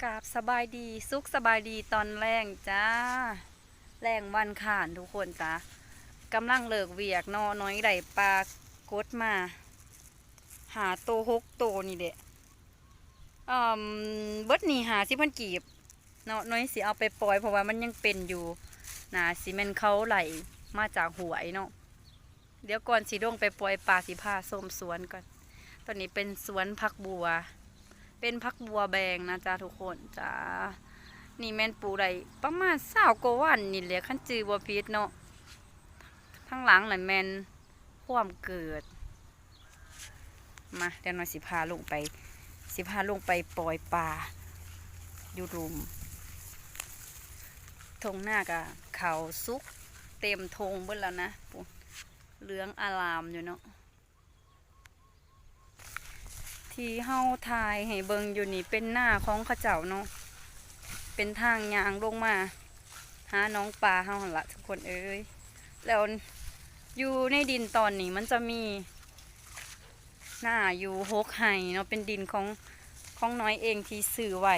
กราบสบายดีสุขสบายดีตอนแรงจ้าแรงวันข่านทุกคนจ้ากำลังเลิกเวียกนอน้อยไดปลากดมาหาโต6 โตนี่เด็เบิดนี่50,000 กีบเนาะน้อยสิเอาไปปล่อยเพราะว่ามันยังเป็นอยู่นะสิแม่นเขาไหลมาจากหวยเนาะเดี๋ยวก่อนสิลงไปปล่อยปลาสิพาส้มสวนก่อนตอนนี้เป็นสวนผักบัวเป็นผักบัวแบงนะจ๊ะทุกคนจ้านี่แม่นปลูกได้ประมาณ20 กว่าวันนี่แหละขั้นจือบัวพิษเนาะทั้งหลังน่ะแม่นความเกิดมาเดี๋ยวหน่อยสิพาลงไปปล่อยปลาอยู่รุมทงหน้ากะเขาซุกเต็มทงเบิดแล้วนะเหลืองอารามอยู่เนาะที่เฮาทายให้เบิงอยู่นี่เป็นหน้าของข้าเจ้าเนาะเป็นทางยางลงมาหาน้องปลาเฮาหั่นละทุกคนเอ้ยแล้วอยู่ในดินตอนนี้มันจะมีหน้าอยู่6 ไห่เนาะเป็นดินของน้อยเองที่ซื้อไว้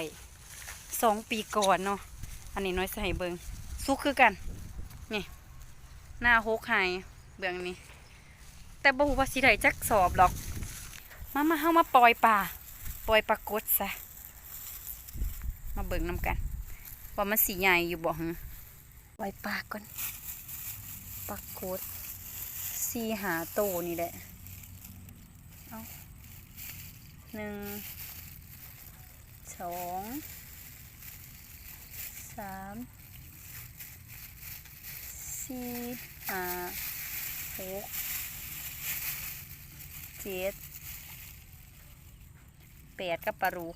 2 ปีก่อนเนาะอันนี้น้อยใส่เบิงซุกคือกันนี่หน้า6 ไห่เบื้องนี้แต่บ่ฮู้ว่าสิได้จักสอบหรอกมาเฮามาปล่อยปลากดซะมาเบิ่งนำกันว่ามันสีใหญ่อยู่บ่หึปล่อยปลาก่อนปลากด4-5 โตนี่แหละเอา1 2 3 4 5 6 7 8กับปลาลูก